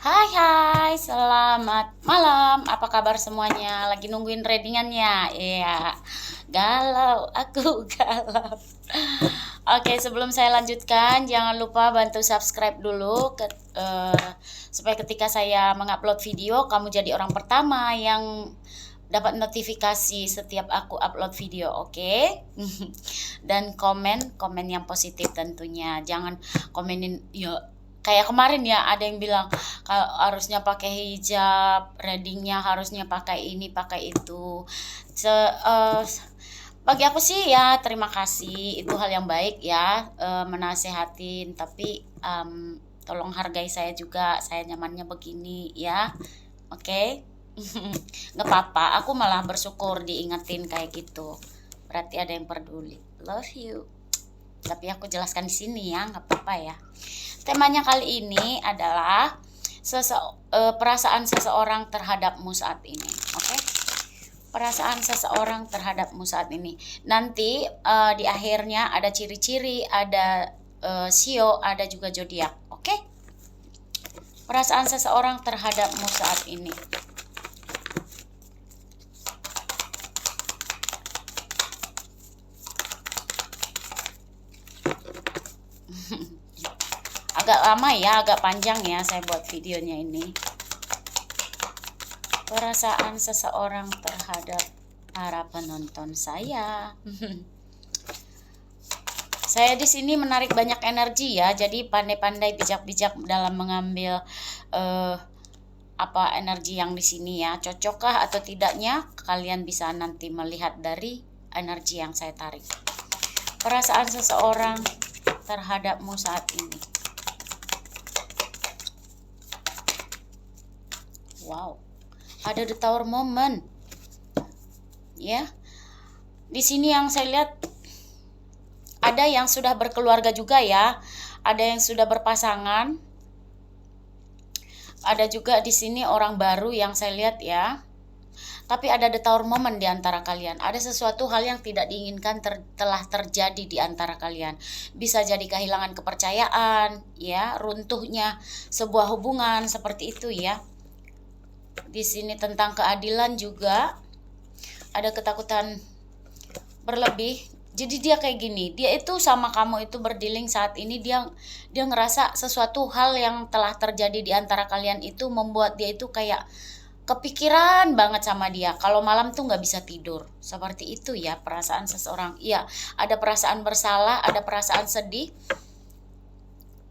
Hai hai, selamat malam. Apa kabar semuanya? Lagi nungguin readingannya? Iya, galau, aku galau. Oke, sebelum saya lanjutkan, jangan lupa bantu subscribe dulu supaya ketika saya mengupload video, kamu jadi orang pertama yang dapat notifikasi setiap aku upload video, oke? Dan komen yang positif tentunya. Jangan komenin ya kayak kemarin ya, ada yang bilang kalau harusnya pakai hijab, readingnya harusnya pakai ini pakai itu. Bagi aku sih ya terima kasih, itu hal yang baik ya, menasehatin, tapi tolong hargai saya juga, saya nyamannya begini ya, oke? Nggak apa-apa, aku malah bersyukur diingetin kayak gitu, berarti ada yang peduli. Love you. Tapi aku jelaskan di sini ya, nggak apa-apa ya. Temanya kali ini adalah perasaan seseorang terhadapmu saat ini, oke? Perasaan seseorang terhadapmu saat ini. Nanti di akhirnya ada ciri-ciri, ada sio, ada juga zodiak, oke? Perasaan seseorang terhadapmu saat ini. Agak lama ya, agak panjang ya saya buat videonya ini. Perasaan seseorang terhadap para penonton saya. Saya di sini menarik banyak energi ya, jadi pandai-pandai bijak-bijak dalam mengambil apa energi yang di sini ya. Cocokkah atau tidaknya kalian bisa nanti melihat dari energi yang saya tarik. Perasaan seseorang terhadapmu saat ini. Wow, ada the tower moment. Ya. Di sini yang saya lihat ada yang sudah berkeluarga juga ya. Ada yang sudah berpasangan. Ada juga di sini orang baru yang saya lihat ya. Tapi ada the tower moment di antara kalian. Ada sesuatu hal yang tidak diinginkan telah terjadi di antara kalian. Bisa jadi kehilangan kepercayaan, ya, runtuhnya sebuah hubungan seperti itu ya. Di sini tentang keadilan juga. Ada ketakutan berlebih. Jadi dia kayak gini, dia itu sama kamu itu berdealing saat ini, dia ngerasa sesuatu hal yang telah terjadi di antara kalian itu membuat dia itu kayak kepikiran banget sama dia. Kalau malam tuh nggak bisa tidur. Seperti itu ya perasaan seseorang. Iya, ada perasaan bersalah, ada perasaan sedih.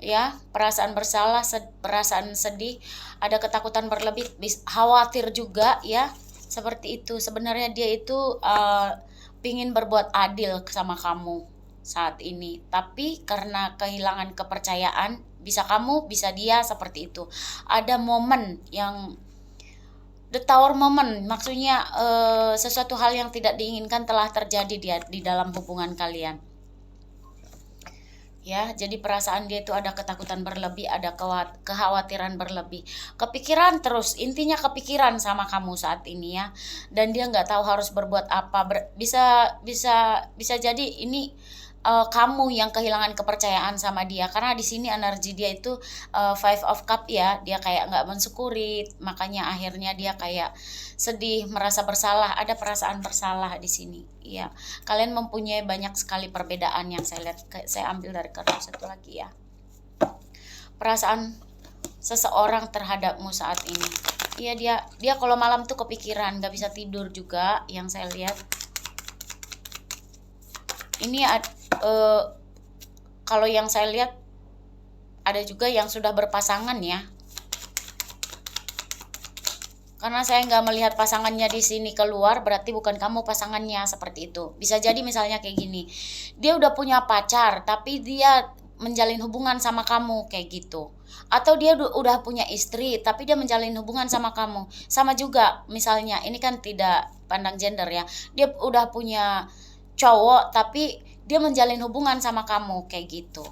Ya, perasaan bersalah, perasaan sedih, ada ketakutan berlebih, khawatir juga ya. Seperti itu. Sebenarnya dia itu pingin berbuat adil sama kamu saat ini, tapi karena kehilangan kepercayaan, bisa kamu, bisa dia, seperti itu. Ada momen yang the tower moment, maksudnya sesuatu hal yang tidak diinginkan telah terjadi di dalam hubungan kalian. Ya, jadi perasaan dia itu ada ketakutan berlebih, ada kekhawatiran berlebih, kepikiran terus, intinya kepikiran sama kamu saat ini ya, dan dia nggak tahu harus berbuat apa. Bisa jadi ini kamu yang kehilangan kepercayaan sama dia, karena di sini energi dia itu Five of Cup ya, dia kayak nggak mensyukuri, makanya akhirnya dia kayak sedih, merasa bersalah, ada perasaan bersalah di sini. Iya, kalian mempunyai banyak sekali perbedaan yang saya lihat. Saya ambil dari kartu satu lagi ya. Perasaan seseorang terhadapmu saat ini. Iya, dia kalau malam tuh kepikiran, nggak bisa tidur juga yang saya lihat. Ini kalau yang saya lihat ada juga yang sudah berpasangan ya. Karena saya nggak melihat pasangannya di sini keluar, berarti bukan kamu pasangannya, seperti itu. Bisa jadi misalnya kayak gini, dia udah punya pacar, tapi dia menjalin hubungan sama kamu kayak gitu. Atau dia udah punya istri, tapi dia menjalin hubungan sama kamu. Sama juga, misalnya ini kan tidak pandang gender ya. Dia udah punya cowok, tapi dia menjalin hubungan sama kamu kayak gitu.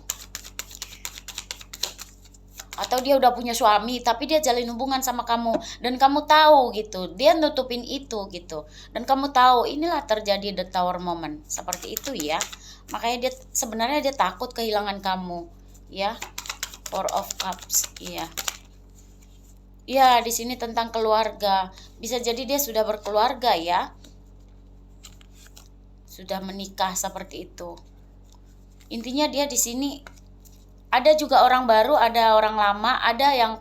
Atau dia udah punya suami tapi dia jalin hubungan sama kamu, dan kamu tahu gitu, dia nutupin itu gitu, dan kamu tahu inilah terjadi the tower moment, seperti itu ya. Makanya dia sebenarnya dia takut kehilangan kamu ya. Four of Cups, iya. Ya, di sini tentang keluarga. Bisa jadi dia sudah berkeluarga ya. Sudah menikah seperti itu. Intinya dia di sini ada juga orang baru, ada orang lama, ada yang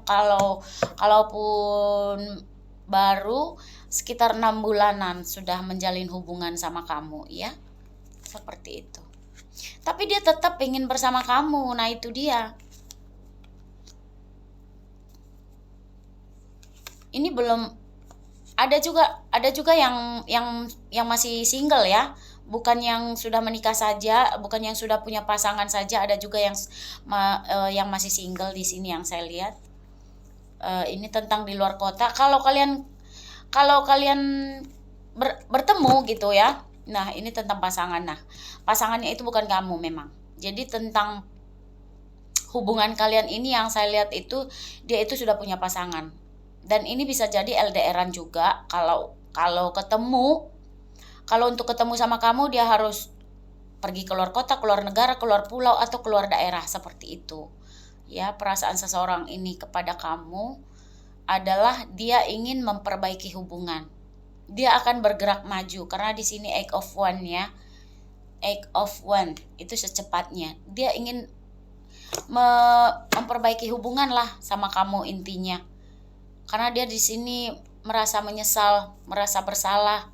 kalaupun baru sekitar 6 bulanan sudah menjalin hubungan sama kamu ya. Seperti itu. Tapi dia tetap ingin bersama kamu. Nah, itu dia. Ini belum ada juga yang masih single ya. Bukan yang sudah menikah saja, bukan yang sudah punya pasangan saja, ada juga yang masih single di sini yang saya lihat. Ini tentang di luar kota. Kalau kalian bertemu gitu ya. Nah, ini tentang pasangan. Nah, pasangannya itu bukan kamu memang. Jadi tentang hubungan kalian ini yang saya lihat itu dia itu sudah punya pasangan. Dan ini bisa jadi LDRan juga. Kalau untuk ketemu sama kamu dia harus pergi keluar kota, keluar negara, keluar pulau atau keluar daerah seperti itu. Ya, perasaan seseorang ini kepada kamu adalah dia ingin memperbaiki hubungan. Dia akan bergerak maju karena di sini Eight of Wands ya. Eight of Wands itu secepatnya. Dia ingin memperbaiki hubungan lah sama kamu intinya. Karena dia di sini merasa menyesal, merasa bersalah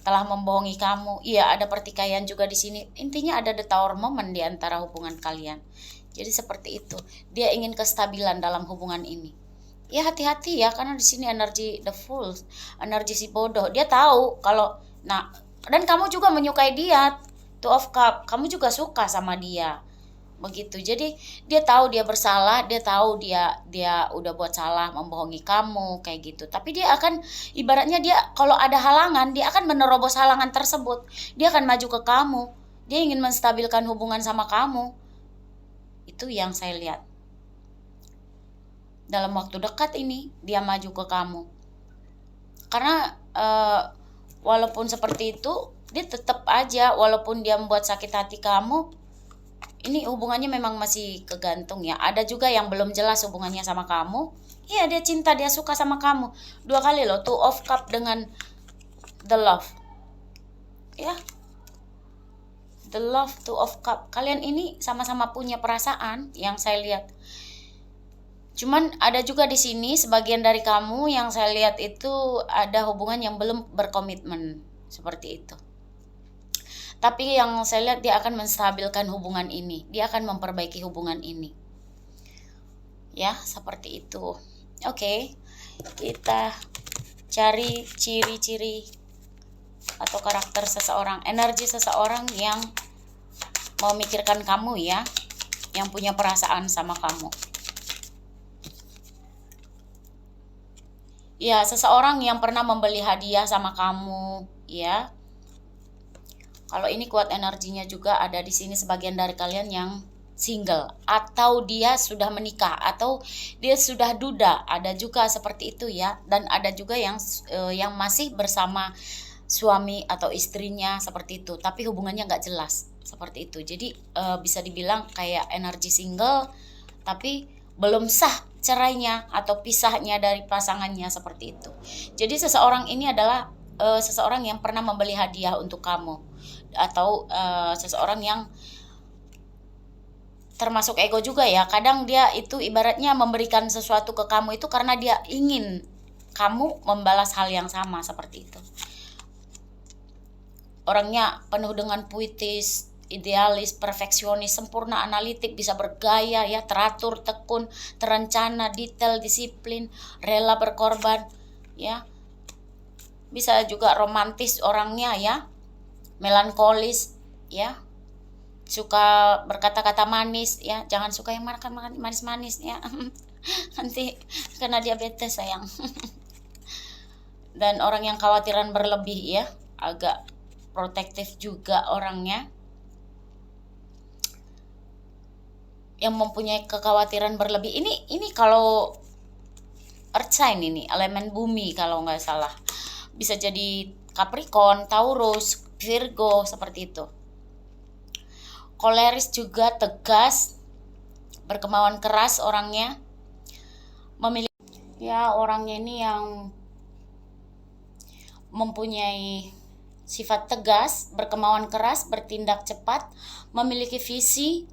telah membohongi kamu. Iya, ada pertikaian juga di sini. Intinya ada the tower moment di antara hubungan kalian. Jadi seperti itu. Dia ingin kestabilan dalam hubungan ini. Ya hati-hati ya, karena di sini energi the fool, energi si bodoh. Dia tahu dan kamu juga menyukai dia. Two of Cup, kamu juga suka sama dia. Begitu. Jadi dia tahu dia bersalah, dia tahu dia udah buat salah membohongi kamu kayak gitu. Tapi dia akan ibaratnya dia kalau ada halangan, dia akan menerobos halangan tersebut. Dia akan maju ke kamu. Dia ingin menstabilkan hubungan sama kamu. Itu yang saya lihat. Dalam waktu dekat ini dia maju ke kamu. Karena walaupun seperti itu, dia tetap aja walaupun dia membuat sakit hati kamu, ini hubungannya memang masih kegantung ya. Ada juga yang belum jelas hubungannya sama kamu. Iya, dia cinta, dia suka sama kamu. 2 kali loh, Two of Cup dengan the love. Ya. The love, Two of Cup. Kalian ini sama-sama punya perasaan yang saya lihat. Cuman ada juga di sini sebagian dari kamu yang saya lihat itu ada hubungan yang belum berkomitmen. Seperti itu. Tapi yang saya lihat dia akan menstabilkan hubungan ini. Dia akan memperbaiki hubungan ini. Ya, seperti itu. Oke. Kita cari ciri-ciri atau karakter seseorang. Energi seseorang yang memikirkan kamu ya. Yang punya perasaan sama kamu. Ya, seseorang yang pernah membeli hadiah sama kamu. Ya. Kalau ini kuat energinya juga ada di sini sebagian dari kalian yang single atau dia sudah menikah atau dia sudah duda, ada juga seperti itu ya. Dan ada juga yang masih bersama suami atau istrinya seperti itu, tapi hubungannya nggak jelas seperti itu. Jadi bisa dibilang kayak energi single tapi belum sah cerainya atau pisahnya dari pasangannya seperti itu. Jadi seseorang ini adalah seseorang yang pernah membeli hadiah untuk kamu atau seseorang yang termasuk ego juga ya. Kadang dia itu ibaratnya memberikan sesuatu ke kamu itu karena dia ingin kamu membalas hal yang sama seperti itu. Orangnya penuh dengan puitis, idealis, perfeksionis, sempurna, analitik, bisa bergaya ya, teratur, tekun, terencana, detail, disiplin, rela berkorban ya. Bisa juga romantis orangnya ya. Melankolis ya, suka berkata-kata manis ya, jangan suka yang makan manis-manis ya. Nanti kena diabetes sayang. Dan orang yang khawatiran berlebih ya, agak protektif juga orangnya, yang mempunyai kekhawatiran berlebih. Ini kalau earth sign, ini elemen bumi kalau nggak salah, bisa jadi Capricorn, Taurus, Virgo seperti itu. Koleris juga, tegas, berkemauan keras orangnya, memiliki Ya, orangnya ini yang mempunyai sifat tegas, berkemauan keras, bertindak cepat, memiliki visi,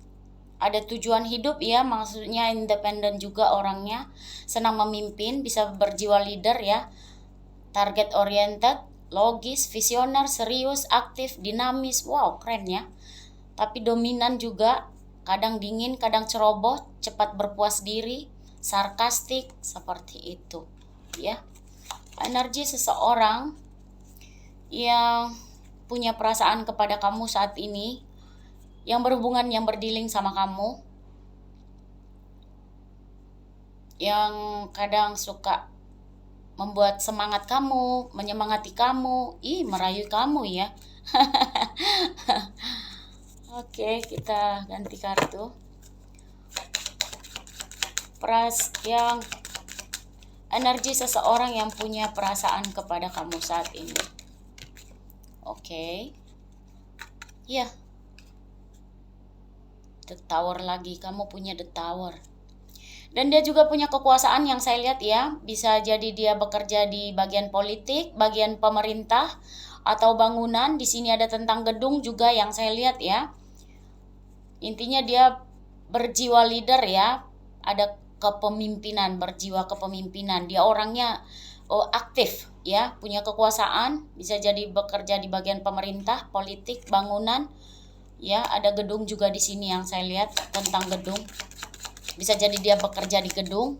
ada tujuan hidup ya, maksudnya independen juga orangnya, senang memimpin, bisa berjiwa leader ya, target oriented, logis, visioner, serius, aktif, dinamis. Wow, keren ya. Tapi dominan juga, kadang dingin, kadang ceroboh, cepat berpuas diri, sarkastik, seperti itu ya. Energi seseorang yang punya perasaan kepada kamu saat ini, yang berhubungan, yang berdealing sama kamu, yang kadang suka membuat semangat kamu, menyemangati kamu, merayu kamu ya. Oke, kita ganti kartu. Yang energi seseorang yang punya perasaan kepada kamu saat ini. Oke. Ya. The Tower lagi, kamu punya The Tower. Dan dia juga punya kekuasaan yang saya lihat ya. Bisa jadi dia bekerja di bagian politik, bagian pemerintah, atau bangunan. Di sini ada tentang gedung juga yang saya lihat ya. Intinya dia berjiwa leader ya. Ada kepemimpinan, berjiwa kepemimpinan. Dia orangnya aktif ya, punya kekuasaan, bisa jadi bekerja di bagian pemerintah, politik, bangunan. Ya, ada gedung juga di sini yang saya lihat tentang gedung. Bisa jadi dia bekerja di gedung.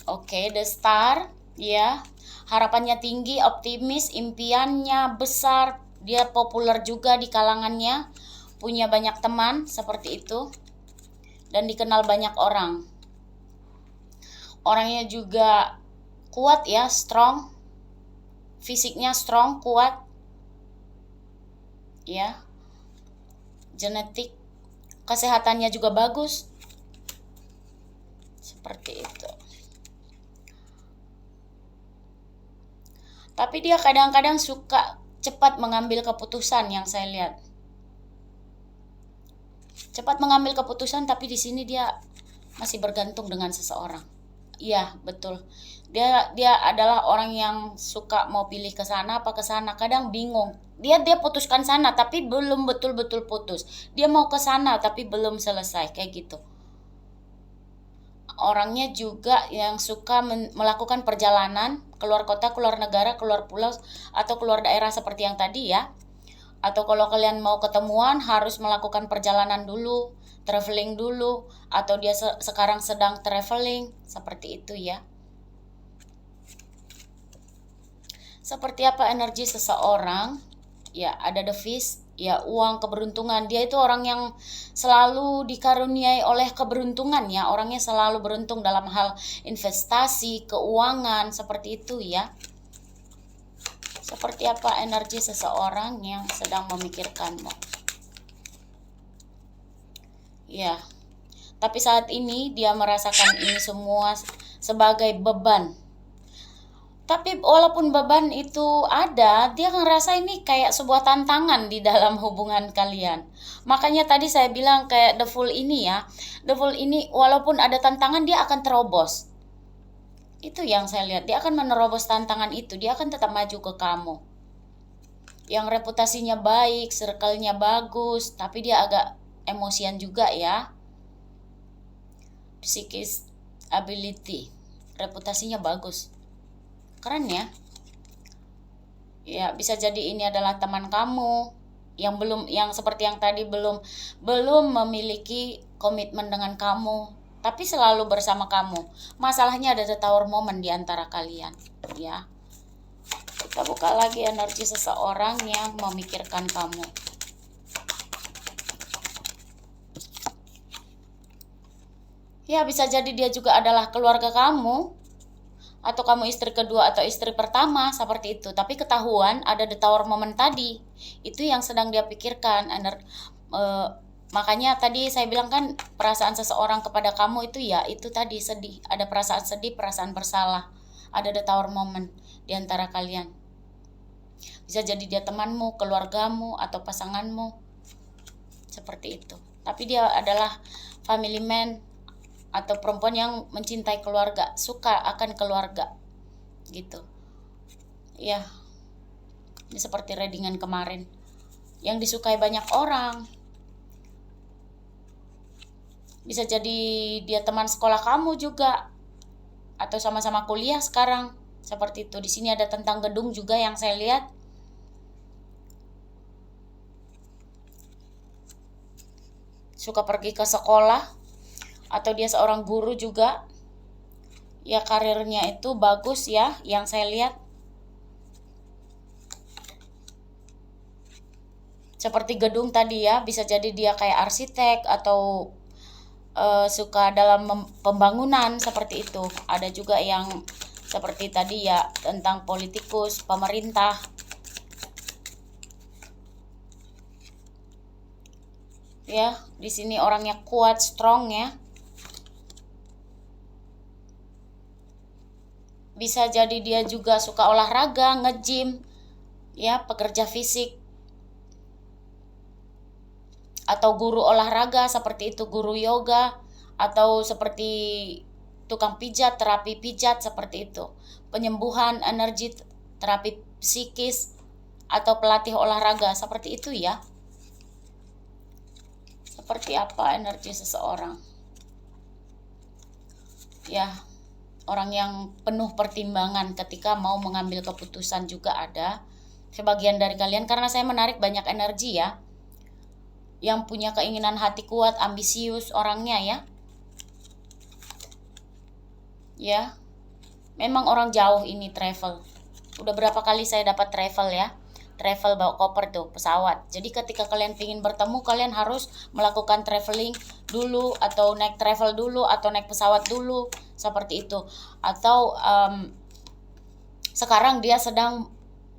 Oke, The Star ya. Harapannya tinggi, optimis, impiannya besar, dia populer juga di kalangannya, punya banyak teman seperti itu, dan dikenal banyak orang. Orangnya juga kuat ya, strong, fisiknya strong, kuat ya, genetik, kesehatannya juga bagus, seperti itu. Tapi dia kadang-kadang suka cepat mengambil keputusan yang saya lihat. Cepat mengambil keputusan, tapi di sini dia masih bergantung dengan seseorang. Iya, betul. Dia adalah orang yang suka mau pilih ke sana apa ke sana, kadang bingung. Dia putuskan sana tapi belum betul-betul putus. Dia mau ke sana tapi belum selesai, kayak gitu. Orangnya juga yang suka melakukan perjalanan keluar kota, keluar negara, keluar pulau, atau keluar daerah seperti yang tadi ya. Atau kalau kalian mau ketemuan harus melakukan perjalanan dulu, traveling dulu, atau dia sekarang sedang traveling, seperti itu ya. Seperti apa energi seseorang? Ya, ada The Fish, ya, uang, keberuntungan. Dia itu orang yang selalu dikaruniai oleh keberuntungan ya. Orangnya selalu beruntung dalam hal investasi, keuangan, seperti itu ya. Seperti apa energi seseorang yang sedang memikirkanmu? Ya, tapi saat ini dia merasakan ini semua sebagai beban. Tapi walaupun beban itu ada, dia ngerasa ini kayak sebuah tantangan di dalam hubungan kalian. Makanya tadi saya bilang kayak The Fool ini ya. The Fool ini walaupun ada tantangan dia akan terobos. Itu yang saya lihat, dia akan menerobos tantangan itu, dia akan tetap maju ke kamu. Yang reputasinya baik, circle-nya bagus, tapi dia agak emosian juga ya. Psikis ability, reputasinya bagus. Keren ya. Ya, bisa jadi ini adalah teman kamu yang seperti yang tadi belum memiliki komitmen dengan kamu, tapi selalu bersama kamu. Masalahnya ada The Tower moment di antara kalian, ya. Kita buka lagi energi seseorang yang memikirkan kamu. Ya, bisa jadi dia juga adalah keluarga kamu, atau kamu istri kedua atau istri pertama, seperti itu. Tapi ketahuan ada The Tower moment tadi, itu yang sedang dia pikirkan. Makanya tadi saya bilang kan, perasaan seseorang kepada kamu itu ya itu tadi, sedih. Ada perasaan sedih, perasaan bersalah. Ada The Tower moment di antara kalian. Bisa jadi dia temanmu, keluargamu, atau pasanganmu, seperti itu. Tapi dia adalah family man, atau perempuan yang mencintai keluarga, suka akan keluarga gitu ya. Ini seperti readingan kemarin yang disukai banyak orang. Bisa jadi dia teman sekolah kamu juga, atau sama-sama kuliah sekarang, seperti itu. Di sini ada tentang gedung juga yang saya lihat. Suka pergi ke sekolah, atau dia seorang guru juga. Ya, karirnya itu bagus ya, yang saya lihat. Seperti gedung tadi ya, bisa jadi dia kayak arsitek atau suka dalam pembangunan seperti itu. Ada juga yang seperti tadi ya, tentang politikus, pemerintah. Ya, di sini orangnya kuat, strong ya. Bisa jadi dia juga suka olahraga, nge-gym, ya, pekerja fisik. Atau guru olahraga seperti itu, guru yoga, atau seperti tukang pijat, terapi pijat seperti itu. Penyembuhan energi, terapi psikis, atau pelatih olahraga seperti itu ya. Seperti apa energi seseorang? Ya, orang yang penuh pertimbangan ketika mau mengambil keputusan juga ada. Sebagian dari kalian, karena saya menarik banyak energi ya, yang punya keinginan hati kuat, ambisius orangnya ya. Ya, memang orang jauh ini travel. Udah berapa kali saya dapat travel ya. Travel bawa koper tuh, pesawat. Jadi ketika kalian pingin bertemu, kalian harus melakukan traveling dulu, atau naik travel dulu, atau naik pesawat dulu, seperti itu. Atau sekarang dia sedang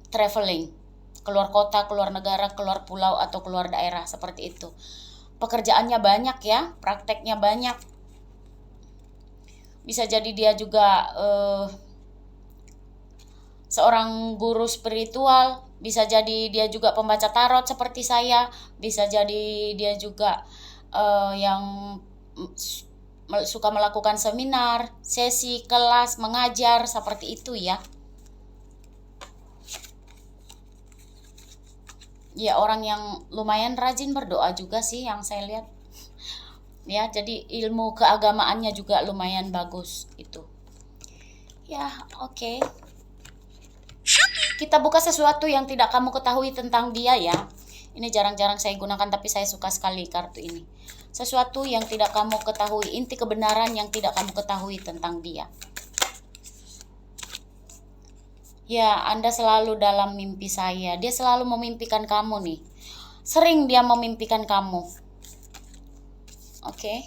traveling, keluar kota, keluar negara, keluar pulau, atau keluar daerah, seperti itu. Pekerjaannya banyak ya, prakteknya banyak. Bisa jadi dia juga seorang guru spiritual, bisa jadi dia juga pembaca tarot seperti saya, bisa jadi dia juga yang suka melakukan seminar, sesi, kelas, mengajar, seperti itu ya. Ya, orang yang lumayan rajin berdoa juga sih yang saya lihat. Ya, jadi ilmu keagamaannya juga lumayan bagus itu. Ya, oke. Kita buka sesuatu yang tidak kamu ketahui tentang dia ya. Ini jarang-jarang saya gunakan, tapi saya suka sekali kartu ini. Sesuatu yang tidak kamu ketahui, inti kebenaran yang tidak kamu ketahui tentang dia. Ya, Anda selalu dalam mimpi saya. Dia selalu memimpikan kamu nih. Sering dia memimpikan kamu. Oke.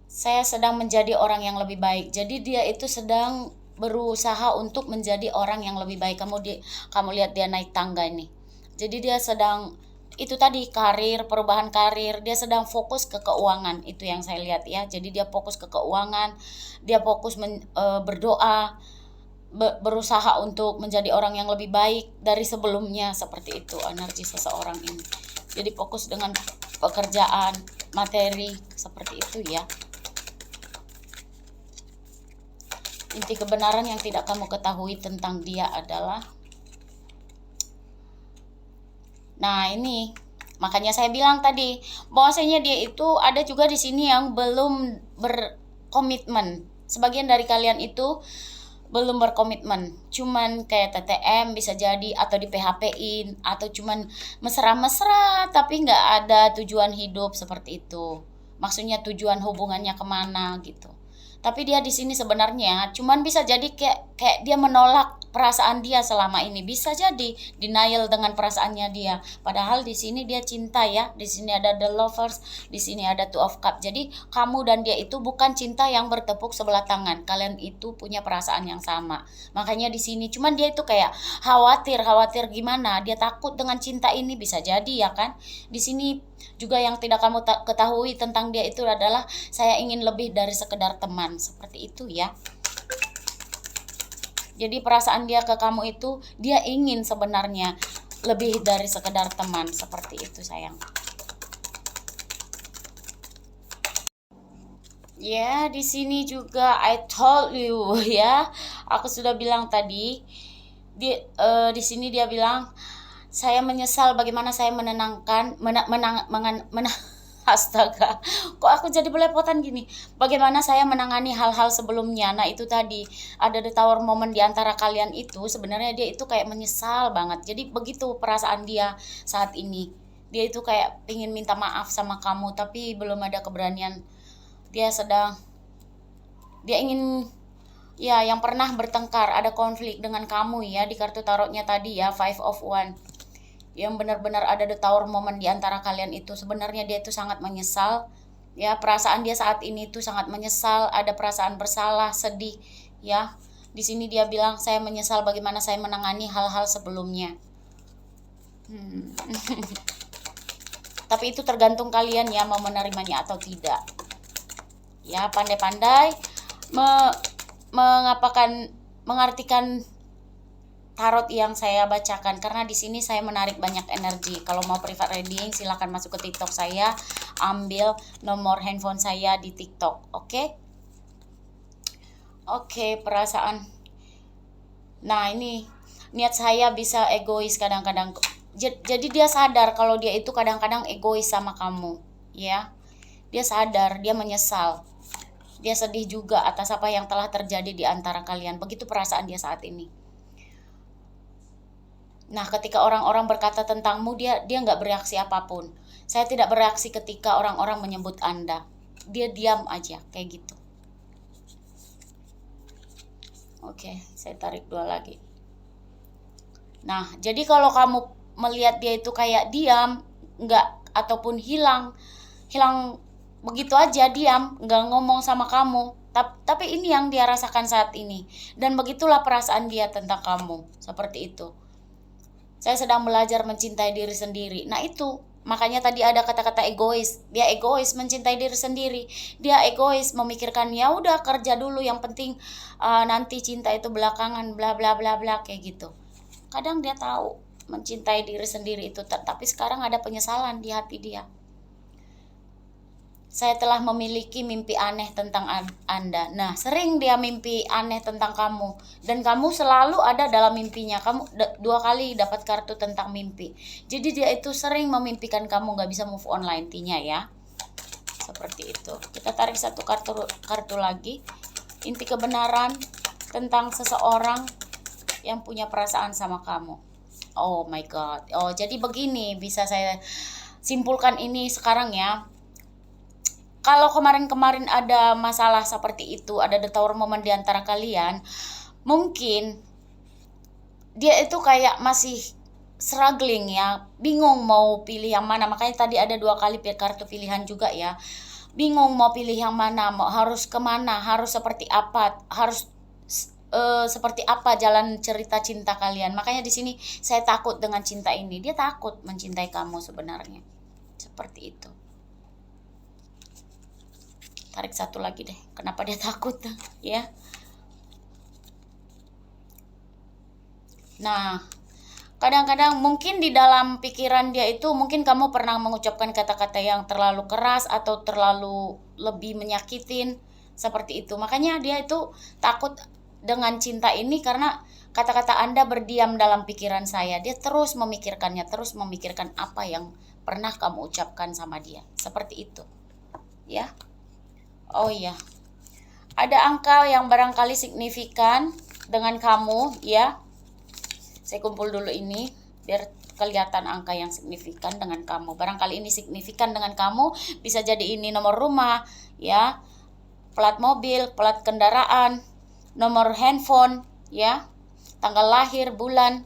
Saya sedang menjadi orang yang lebih baik. Jadi dia itu sedang berusaha untuk menjadi orang yang lebih baik. Kamu lihat dia naik tangga ini. Jadi dia sedang, itu tadi karir, perubahan karir, dia sedang fokus ke keuangan. Itu yang saya lihat ya. Jadi dia fokus ke keuangan, dia fokus berdoa, berusaha untuk menjadi orang yang lebih baik dari sebelumnya, seperti itu energi seseorang ini. Jadi fokus dengan pekerjaan, materi, seperti itu ya. Inti kebenaran yang tidak kamu ketahui tentang dia adalah, nah ini makanya saya bilang tadi bahwasanya dia itu ada juga di sini yang belum berkomitmen. Sebagian dari kalian itu belum berkomitmen, cuman kayak TTM bisa jadi, atau di PHP-in, atau cuman mesra-mesra tapi nggak ada tujuan hidup, seperti itu. Maksudnya tujuan hubungannya kemana gitu. Tapi dia di sini sebenarnya cuman bisa jadi kayak dia menolak perasaan dia selama ini, bisa jadi denial dengan perasaannya dia. Padahal di sini dia cinta ya. Di sini ada the lovers, di sini ada two of cup. Jadi kamu dan dia itu bukan cinta yang bertepuk sebelah tangan. Kalian itu punya perasaan yang sama. Makanya di sini cuman dia itu kayak khawatir gimana? Dia takut dengan cinta ini, bisa jadi ya kan? Di sini juga yang tidak kamu ketahui tentang dia itu adalah saya ingin lebih dari sekedar teman, seperti itu ya. Jadi perasaan dia ke kamu itu, dia ingin sebenarnya lebih dari sekedar teman, seperti itu sayang. Ya, di sini juga I told you ya. Aku sudah bilang tadi. Di sini dia bilang, saya menyesal bagaimana saya menenangkan astaga, kok aku jadi belepotan gini. Bagaimana saya menangani hal-hal sebelumnya. Nah, itu tadi ada the tower moment di antara kalian itu sebenarnya dia itu kayak menyesal banget. Jadi begitu perasaan dia saat ini. Dia itu kayak pingin minta maaf sama kamu tapi belum ada keberanian. Dia sedang dia ingin ya yang pernah bertengkar, ada konflik dengan kamu ya di kartu tarotnya tadi ya, Five of One. Yang benar-benar ada the tower moment di antara kalian itu. Sebenarnya dia itu sangat menyesal. Ya, perasaan dia saat ini tuh sangat menyesal, ada perasaan bersalah, sedih, ya. Di sini dia bilang saya menyesal bagaimana saya menangani hal-hal sebelumnya. Tapi itu tergantung kalian ya mau menerimanya atau tidak. Ya, pandai-pandai mengartikan tarot yang saya bacakan karena di sini saya menarik banyak energi. Kalau mau private reading silahkan masuk ke TikTok saya, ambil nomor handphone saya di TikTok, oke? Oke, perasaan. Nah, ini niat saya bisa egois kadang-kadang. Jadi dia sadar kalau dia itu kadang-kadang egois sama kamu, ya. Dia sadar, dia menyesal. Dia sedih juga atas apa yang telah terjadi di antara kalian. Begitu perasaan dia saat ini. Nah, ketika orang-orang berkata tentangmu, dia nggak bereaksi apapun. Saya tidak bereaksi ketika orang-orang menyebut Anda. Dia diam aja, kayak gitu. Oke, saya tarik dua lagi. Nah, jadi kalau kamu melihat dia itu kayak diam, nggak ataupun hilang begitu aja, diam, nggak ngomong sama kamu. Tapi ini yang dia rasakan saat ini. Dan begitulah perasaan dia tentang kamu, seperti itu. Saya sedang belajar mencintai diri sendiri. Nah itu, makanya tadi ada kata-kata egois. Dia egois mencintai diri sendiri. Dia egois memikirkan ya udah kerja dulu yang penting nanti cinta itu belakangan bla bla bla bla kayak gitu. Kadang dia tahu mencintai diri sendiri itu, tapi sekarang ada penyesalan di hati dia. Saya telah memiliki mimpi aneh tentang Anda. Nah, sering dia mimpi aneh tentang kamu. Dan kamu selalu ada dalam mimpinya. Kamu 2 kali dapat kartu tentang mimpi. Jadi dia itu sering memimpikan kamu, gak bisa move on lah intinya ya. Seperti itu. Kita tarik satu kartu lagi. Inti kebenaran tentang seseorang yang punya perasaan sama kamu. Oh my god. Oh, jadi begini bisa saya simpulkan ini sekarang ya. Kalau kemarin-kemarin ada masalah seperti itu, ada the tower moment di antara kalian, mungkin dia itu kayak masih struggling ya, bingung mau pilih yang mana. Makanya tadi ada 2 kali kartu pilihan juga ya. Bingung mau pilih yang mana, mau harus kemana, harus seperti apa, harus seperti apa jalan cerita cinta kalian. Makanya di sini saya takut dengan cinta ini. Dia takut mencintai kamu sebenarnya. Seperti itu. Tarik satu lagi deh. Kenapa dia takut ya? Nah, kadang-kadang mungkin di dalam pikiran dia itu mungkin kamu pernah mengucapkan kata-kata yang terlalu keras atau terlalu lebih menyakitin seperti itu. Makanya dia itu takut dengan cinta ini karena kata-kata Anda berdiam dalam pikiran saya. Dia terus memikirkannya, terus memikirkan apa yang pernah kamu ucapkan sama dia. Seperti itu. Ya. Oh iya, ada angka yang barangkali signifikan dengan kamu ya. Saya kumpul dulu ini biar kelihatan angka yang signifikan dengan kamu. Barangkali ini signifikan dengan kamu, bisa jadi ini nomor rumah ya, plat mobil, plat kendaraan, nomor handphone ya, tanggal lahir, bulan.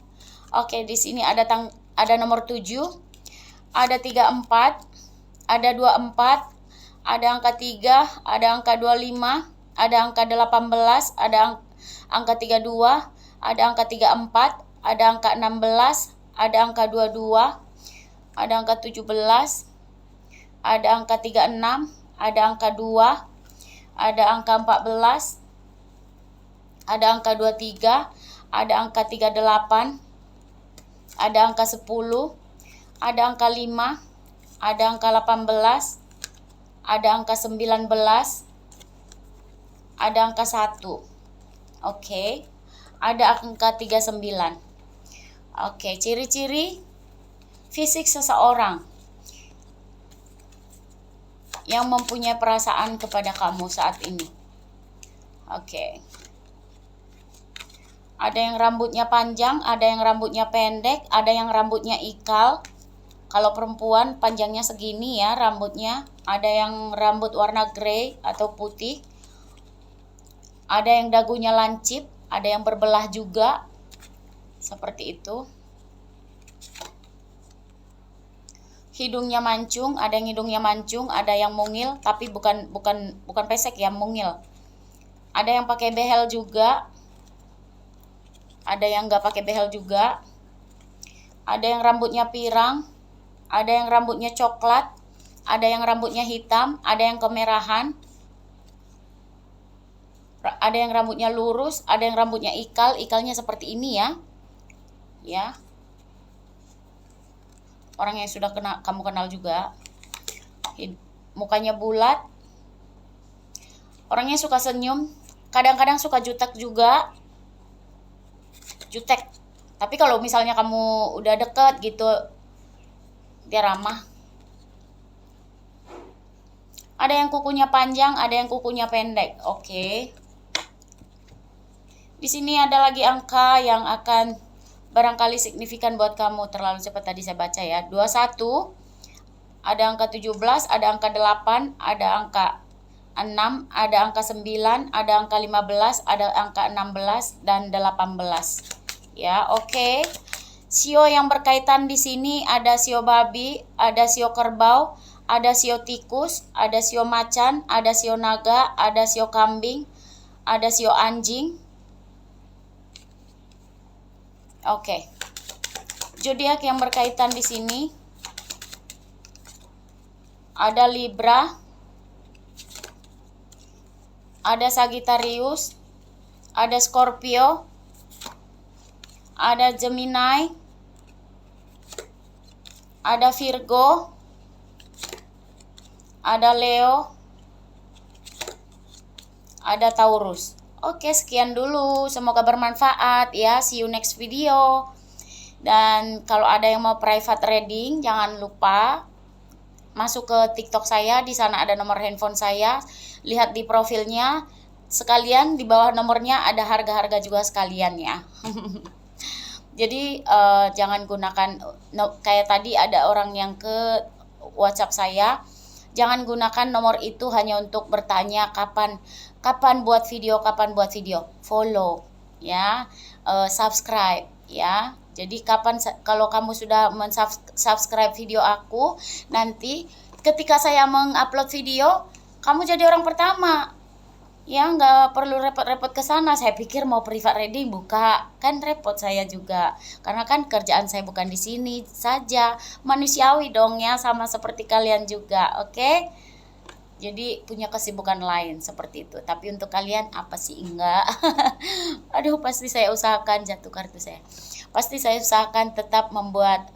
Oke, di sini ada nomor 7, ada 34, ada 24, ada angka 3, ada angka 25, ada angka 18, ada angka 32, ada angka 34, ada angka 16, ada angka 22, ada angka 17, ada angka 36, ada angka 2, ada angka 14, ada angka 23, ada angka 38, ada angka 10, ada angka 5, ada angka 18, ada angka 19, ada angka 1. Oke. Ada angka 39. Oke, ciri-ciri fisik seseorang yang mempunyai perasaan kepada kamu saat ini. Oke. Ada yang rambutnya panjang, ada yang rambutnya pendek, ada yang rambutnya ikal. Kalau perempuan panjangnya segini ya rambutnya. Ada yang rambut warna grey atau putih. Ada yang dagunya lancip, ada yang berbelah juga. Seperti itu. Hidungnya mancung, ada yang hidungnya mancung, ada yang mungil, tapi bukan pesek ya, mungil. Ada yang pakai behel juga. Ada yang nggak pakai behel juga. Ada yang rambutnya pirang, ada yang rambutnya coklat, ada yang rambutnya hitam, ada yang kemerahan. Ada yang rambutnya lurus, ada yang rambutnya ikal, ikalnya seperti ini ya. Ya. Orang yang sudah kamu kenal juga. Mukanya bulat. Orangnya suka senyum, kadang-kadang suka jutek juga. Jutek. Tapi kalau misalnya kamu udah deket gitu, dia ramah. Ada yang kukunya panjang, ada yang kukunya pendek. Oke. Di sini ada lagi angka yang akan barangkali signifikan buat kamu. Terlalu cepat tadi saya baca ya. 21. Ada angka 17, ada angka 8, ada angka 6, ada angka 9, ada angka 15, ada angka 16 dan 18. Ya, oke. Sio yang berkaitan di sini ada sio babi, ada sio kerbau, ada sio tikus, ada sio macan, ada sio naga, ada sio kambing, ada sio anjing. Oke. Zodiak yang berkaitan di sini ada Libra, ada Sagittarius, ada Scorpio, ada Gemini, ada Virgo, ada Leo, ada Taurus. Oke, sekian dulu. Semoga bermanfaat ya. See you next video. Dan kalau ada yang mau private reading, jangan lupa masuk ke TikTok saya. Di sana ada nomor handphone saya. Lihat di profilnya. Sekalian di bawah nomornya ada harga-harga juga sekalian ya. Jadi jangan gunakan kayak tadi ada orang yang ke WhatsApp saya. Jangan gunakan nomor itu hanya untuk bertanya kapan buat video, follow ya, subscribe ya. Jadi kalau kamu sudah subscribe video aku, nanti ketika saya mengupload video, kamu jadi orang pertama. Ya, nggak perlu repot-repot ke sana. Saya pikir mau private reading buka, kan repot saya juga. Karena kan kerjaan saya bukan di sini saja. Manusiawi dong ya, sama seperti kalian juga, oke? Jadi punya kesibukan lain seperti itu. Tapi untuk kalian apa sih enggak? Aduh, pasti saya usahakan jatuh kartu saya. Pasti saya usahakan tetap membuat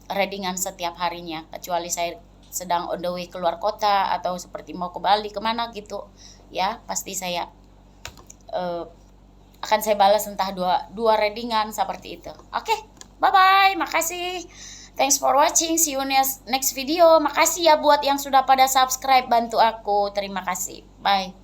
readingan setiap harinya. Kecuali saya sedang on the way keluar kota atau seperti mau ke Bali kemana gitu. Ya, pasti saya akan saya balas entah dua readingan seperti itu. Oke, bye-bye. Makasih. Thanks for watching. See you next video. Makasih ya buat yang sudah pada subscribe, bantu aku. Terima kasih. Bye.